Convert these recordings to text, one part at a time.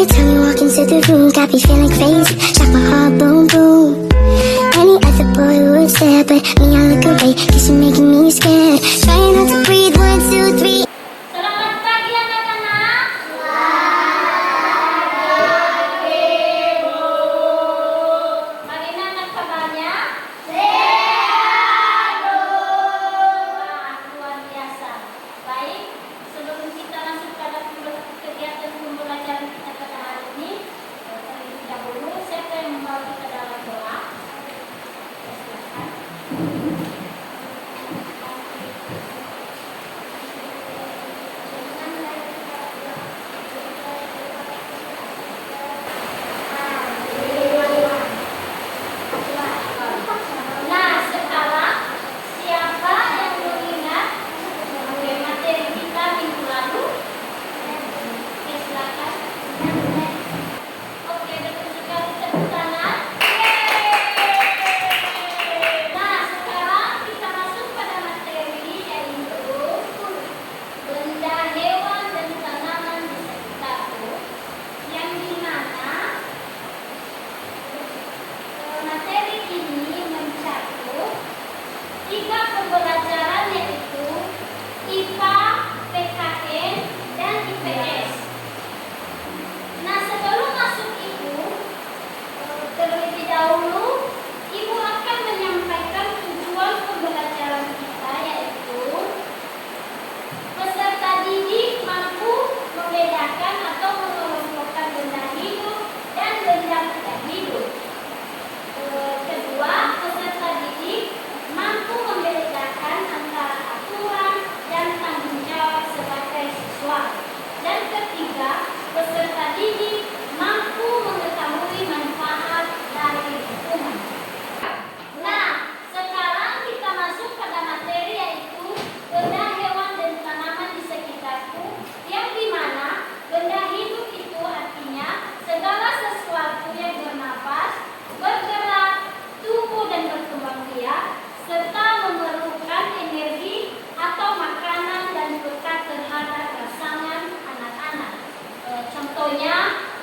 time you walk into the room, got me feeling crazy, shock my heart, boom, boom. Any other boy would stare, but me, I look away, cause you're making me scared. Trying not to breathe, 1, 2, 3. Selamat pagi anak-anak. Bagaimana kabarnya? Sehat. Wah, luar biasa. Baik, sebelum kita masuk pada kegiatan pembelajaran kita pada hari ini, terlebih dahulu siapa yang membawa kita dalam doa? Silakan. Nah, sekarang siapa yang mengingat materi kita minggu lalu? Oke, silakan. Oke, betul sekali, tepuk tangan. Nah, sekarang kita masuk pada materi yaitu benda, hewan, dan tanaman di sekitarku, yang dimana materi ini mencakup 3 pembelajaran yaitu IPA, PKN, dan IPS. Nah, sebelum masuk itu, terlebih dahulu Ibu akan menyampaikan tujuan pembelajaran kita yaitu peserta didik mampu membedakan atau mengelompokkan benda hidup dan benda tidak hidup. Kedua, peserta didik mampu membedakan antara aturan dan tanggung jawab sebagai siswa. Dan ketiga, peserta didik mampu mengetahui manfaat dari lingkungan. Nah, sekarang kita masuk pada materi yaitu benda, hewan, dan tanaman di sekitarku, yang dimana benda hidup itu artinya segala sesuatu yang bernapas, bergerak, tumbuh dan berkembang biak, serta memerlukan energi atau makanan dan peka terhadap rangsangan anak-anak. Contohnya,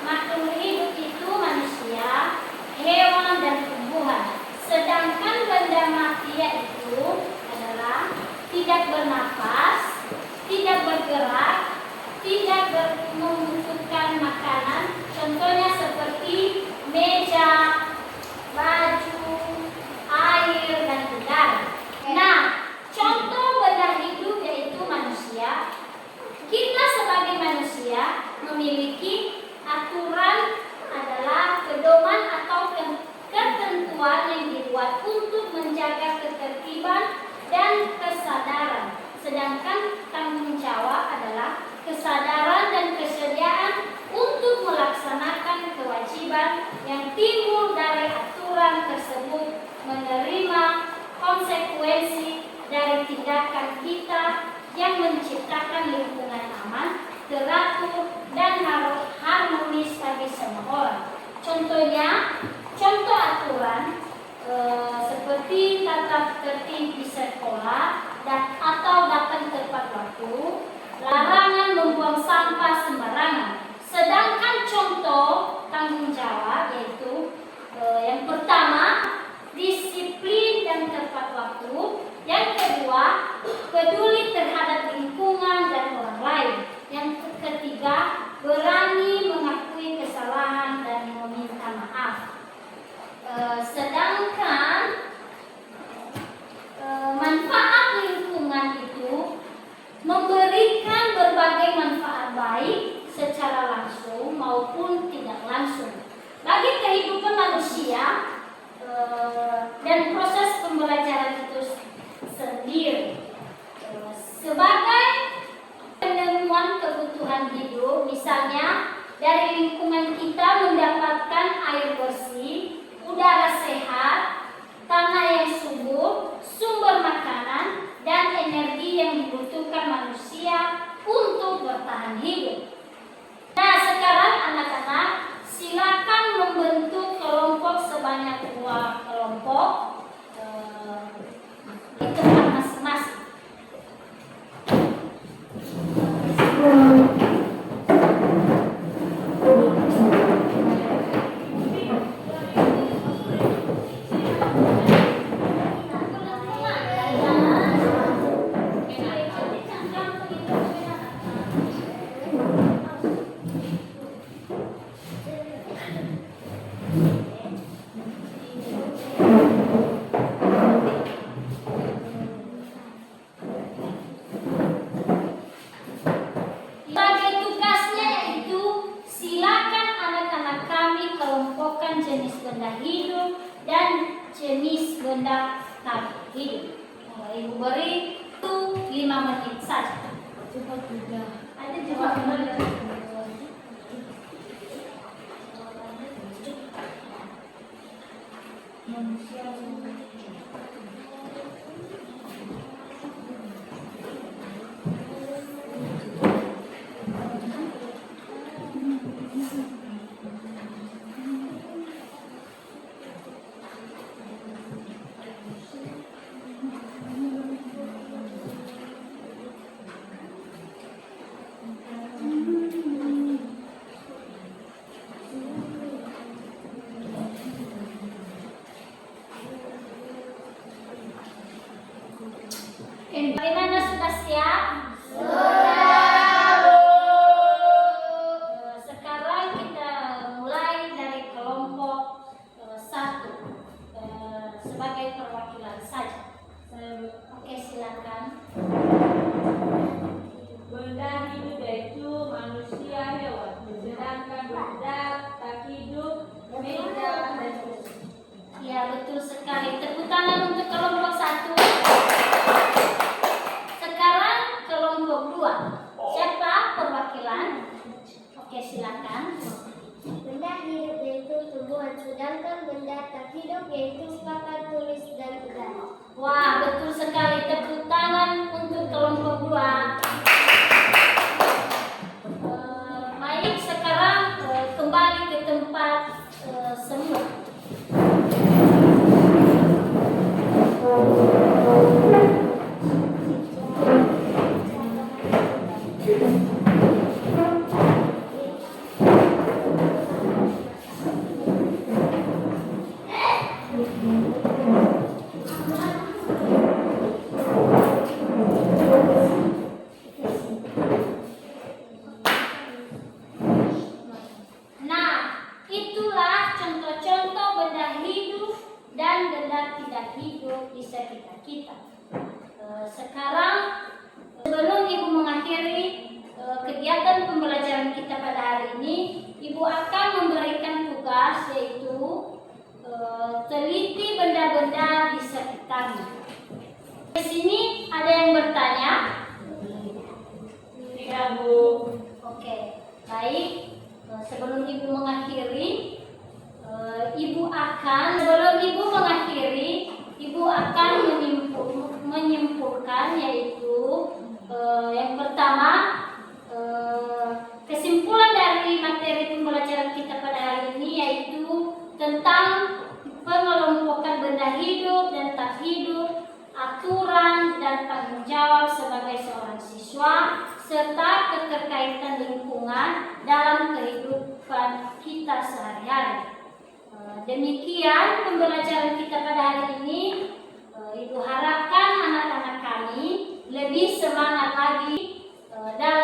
makhluk hidup itu manusia, hewan, dan tumbuhan. Sedangkan benda mati yaitu adalah tidak bernapas, tidak bergerak, tidak membutuhkan makanan. Contohnya seperti meja, baju, air, dan udara. Nah, contoh benda hidup yaitu manusia. Kita sebagai manusia memiliki aturan, adalah pedoman atau ketentuan yang dibuat untuk menjaga ketertiban dan kesadaran. Sedangkan tanggung jawab adalah kesadaran dan kesediaan untuk melaksanakan kewajiban yang timbul dari aturan tersebut, menerima konsekuensi dari tindakan kita yang menciptakan lingkungan aman, teratur, dan harmonis bagi semua orang. Contohnya, contoh aturan seperti tata tertib di sekolah atau datang tepat waktu, larangan membuang sampah sembarangan. Sedangkan contoh tanggung jawab yaitu yang pertama, disiplin dan tepat waktu. Yang kedua, peduli terhadap lingkungan dan orang lain. Yang ketiga, berani mengakui kesalahan dan meminta maaf. Sedangkan manfaat lingkungan itu memberikan berbagai manfaat baik secara langsung maupun tidak langsung bagi kehidupan manusia dan proses pembelajaran itu sendiri. Sebagai pemenuhan kebutuhan hidup, misalnya dari lingkungan kita mendapatkan air bersih, udara sehat, tanah yang subur, sumber makanan, dan energi yang dibutuhkan manusia untuk bertahan hidup. Nah, sekarang anak-anak silakan membentuk kelompok sebanyak 2 kelompok di tempat masing-masing. jenis benda hidup dan jenis benda tak hidup. Ibu beri itu 5 menit saja. Cepat juga. Ada jawaban. Manusia. Bagaimana, sudah siap? Sekarang kita mulai dari kelompok 1 sebagai perwakilan saja. Oke, silakan. Benda hidup yaitu manusia, hewan. Sedangkan benda tak hidup, meja, dan kursi. Ya, betul sekali. Tepuk tangan untuk kelompok 1. Sekarang kelompok 2. Siapa perwakilan? Oke, silakan. Benda hidup yaitu tumbuhan, sedangkan benda tak hidup yaitu papan tulis dan udara. Wah, betul sekali. Tepuk tangan untuk kelompok 2. Baik, sekarang kembali ke tempat semula. Nah, itulah contoh-contoh benda hidup dan benda tidak hidup di sekitar kita. Sekarang, sebelum Ibu mengakhiri kegiatan pembelajaran kita pada hari ini, Ibu akan memberikan tugas, yaitu teliti benda-benda di sekitarnya. Di sini ada yang bertanya? Tidak, Bu. Oke, baik. Sebelum Ibu mengakhiri, Ibu akan menyimpulkan, yaitu yang pertama, kesimpulan dari materi pembelajaran kita pada hari ini yaitu tentang pengelompokan benda hidup dan tak hidup, aturan dan tanggung jawab sebagai seorang siswa, serta keterkaitan lingkungan dalam kehidupan kita sehari-hari. Demikian pembelajaran kita pada hari ini. Ibu harapkan anak-anak kami lebih semangat lagi dalam